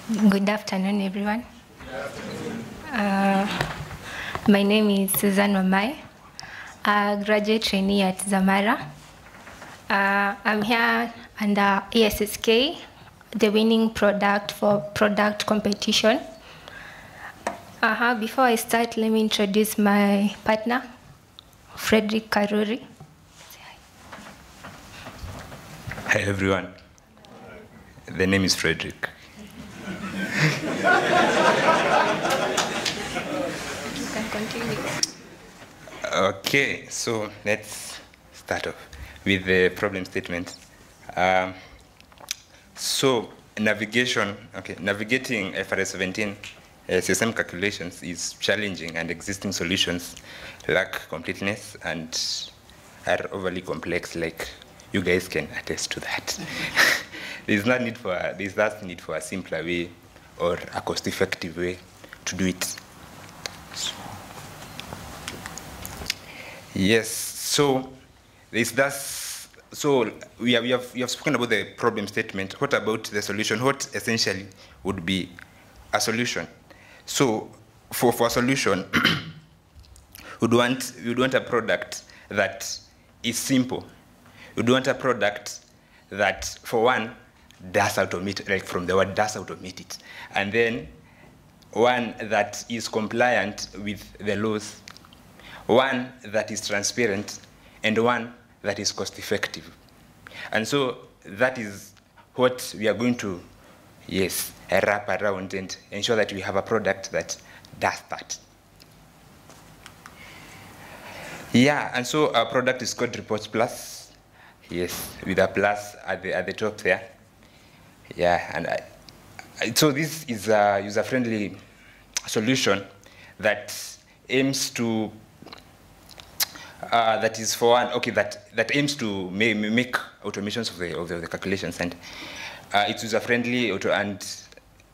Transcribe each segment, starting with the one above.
Good afternoon, everyone. My name is Susan Wamai, a graduate trainee at Zamara. I'm here under ASSK, the winning product for product competition. Before I start, let me introduce my partner, Frederick Karuri. Hi, everyone. The name is Frederick. You can continue. Okay, so let's start off with the problem statement. So navigating IFRS 17 CSM calculations is challenging, and existing solutions lack completeness and are overly complex, like you guys can attest to that. There's that need for a simpler way or a cost-effective way to do it. Yes, so there's that. So we have spoken about the problem statement. What about the solution? What essentially would be a solution? So for a solution, we'd want a product that is simple. We'd want a product that, for one, does automate, like from the word does automate it, and then one that is compliant with the laws, one that is transparent, and one that is cost effective. And so that is what we are going to, wrap around and ensure that we have a product that does that. Yeah, and so our product is called Reports Plus. Yes, with a plus at the top there. Yeah, and so this is a user-friendly solution that aims to that aims to make automations of the calculations, and it's user-friendly and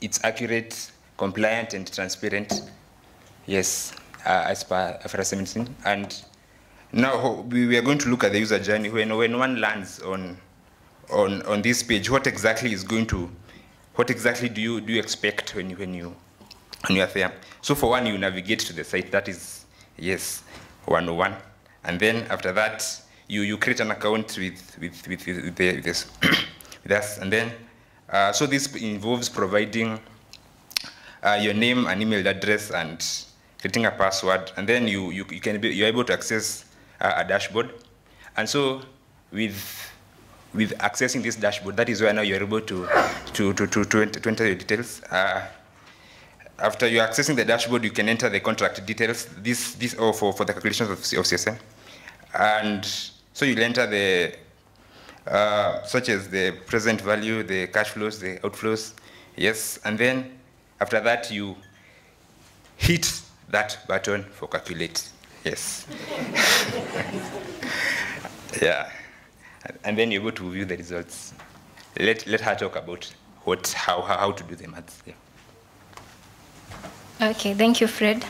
it's accurate, compliant, and transparent. Yes, as per IFRS 17. And now we are going to look at the user journey. When one lands on this page, what exactly do you expect when you are there? So for one, you navigate to the site. That is 101, and then after that you create an account with us, and then so this involves providing your name and email address and creating a password, and then you're able to access a dashboard. And so with accessing this dashboard, that is where now you're able to enter your details. After you're accessing the dashboard, you can enter the contract details. This all for the calculations of CSM. And so you'll enter the such as the present value, the cash flows, the outflows. Yes, and then after that you hit that button for calculate. Yes. Yeah. And then you're able to view the results. Let her talk about how to do the maths. Yeah. Okay, thank you, Fred.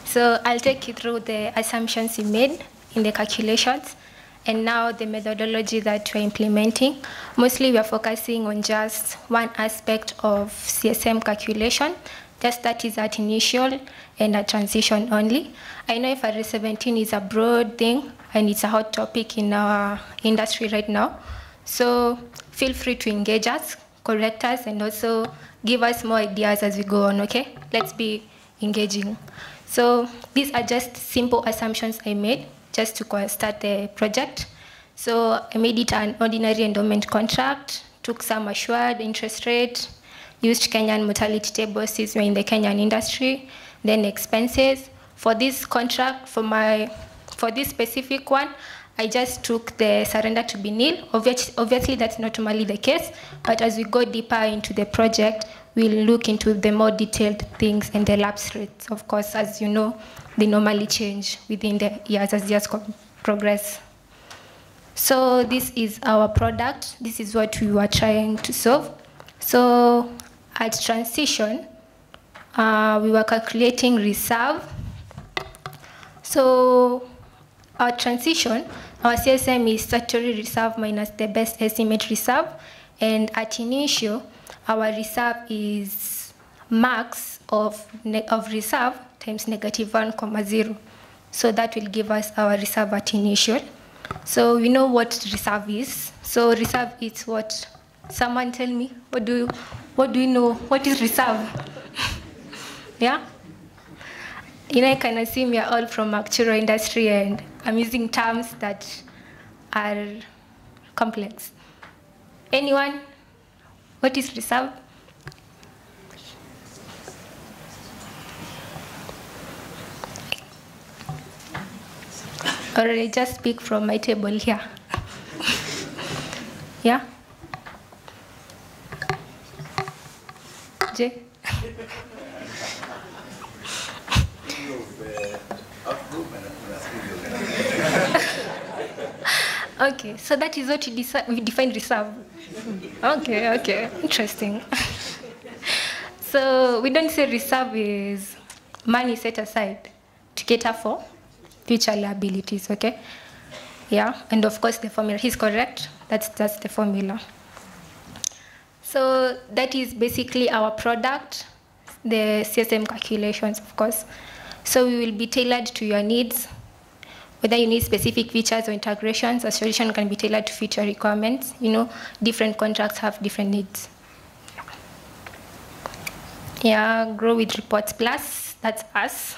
So I'll take you through the assumptions you made in the calculations, and now the methodology that we're implementing. Mostly we are focusing on just one aspect of CSM calculation, just that is at initial and at transition only. I know IFRS 17 is a broad thing, and it's a hot topic in our industry right now. So feel free to engage us, correct us, and also give us more ideas as we go on, okay? Let's be engaging. So these are just simple assumptions I made just to start the project. So I made it an ordinary endowment contract, took some assured interest rate, used Kenyan mortality tables since we're in the Kenyan industry, then expenses. For this contract, for this specific one, I just took the surrender to be nil. Obviously, that's not normally the case, but as we go deeper into the project, we'll look into the more detailed things and the lapse rates. Of course, as you know, they normally change within the years as years progress. So this is our product. This is what we were trying to solve. So at transition, we were calculating reserve. So our transition, our CSM is statutory reserve minus the best estimate reserve, and at initial, our reserve is max of reserve times -1,0. So that will give us our reserve at initial. So we know what reserve is. So reserve is what? Someone tell me, what do you know? What is reserve? Yeah? You know, I can assume you're all from actuarial industry and I'm using terms that are complex. Anyone? What is reserve? Or I just speak from my table here. Yeah? Jay? Okay, so that is what we define reserve. Okay, interesting. So we don't say reserve is money set aside to cater for future liabilities, okay? Yeah, and of course the formula, he's correct, that's the formula. So that is basically our product, the CSM calculations, of course. So we will be tailored to your needs. Whether you need specific features or integrations, a solution can be tailored to feature requirements. You know, different contracts have different needs. Yeah, Grow with Reports Plus, that's us.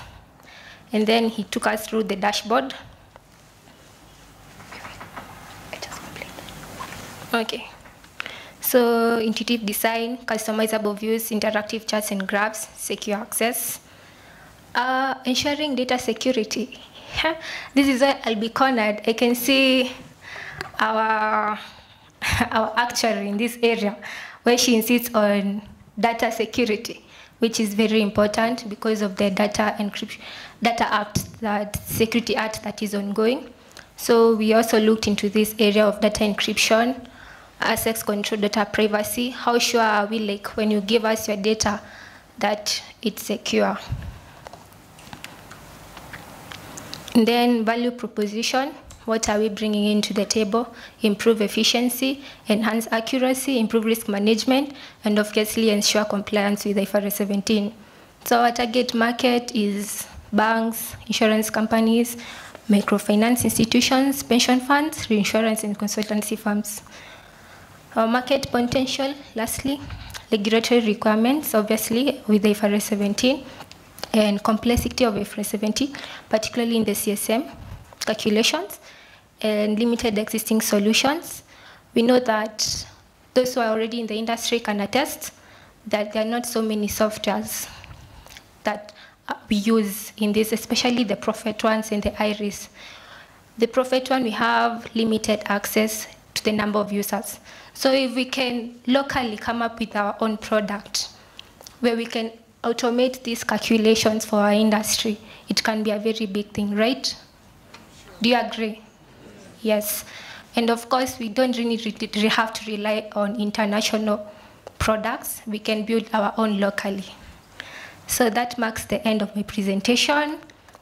And then he took us through the dashboard. Okay. So intuitive design, customizable views, interactive charts and graphs, secure access. Ensuring data security. This is where I'll be cornered. I can see our actuary in this area where she insists on data security, which is very important because of the Data Act, that Security Act that is ongoing. So we also looked into this area of data encryption, access control, data privacy. How sure are we, like, when you give us your data, that it's secure? And then value proposition. What are we bringing into the table? Improve efficiency, enhance accuracy, improve risk management, and obviously ensure compliance with IFRS 17. So our target market is banks, insurance companies, microfinance institutions, pension funds, reinsurance, and consultancy firms. Our market potential, lastly, regulatory requirements, obviously, with IFRS 17, and complexity of IFRS 17, particularly in the CSM calculations, and limited existing solutions. We know that those who are already in the industry can attest that there are not so many softwares that we use in this, especially the Prophet ones and the Iris. The Prophet one, we have limited access to the number of users. So if we can locally come up with our own product where we can automate these calculations for our industry, it can be a very big thing, right? Do you agree? Yes. And of course, we don't really have to rely on international products. We can build our own locally. So that marks the end of my presentation.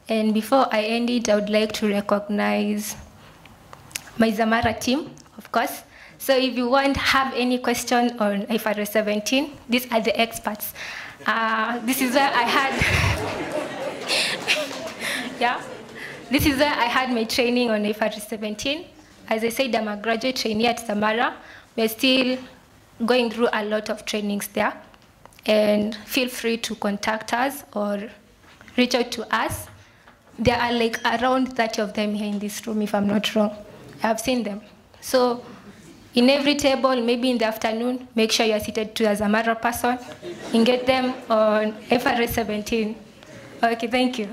And before I end it, I would like to recognize my Zamara team, of course. So if you have any question on IFRS 17, these are the experts. This is where I had, yeah. This is where I had my training on IFRS 17. As I said, I'm a graduate trainee at Zamara. We're still going through a lot of trainings there. And feel free to contact us or reach out to us. There are like around 30 of them here in this room, if I'm not wrong. I've seen them. So in every table, maybe in the afternoon, make sure you're seated to a Zamara person and get them on IFRS 17. Okay, thank you.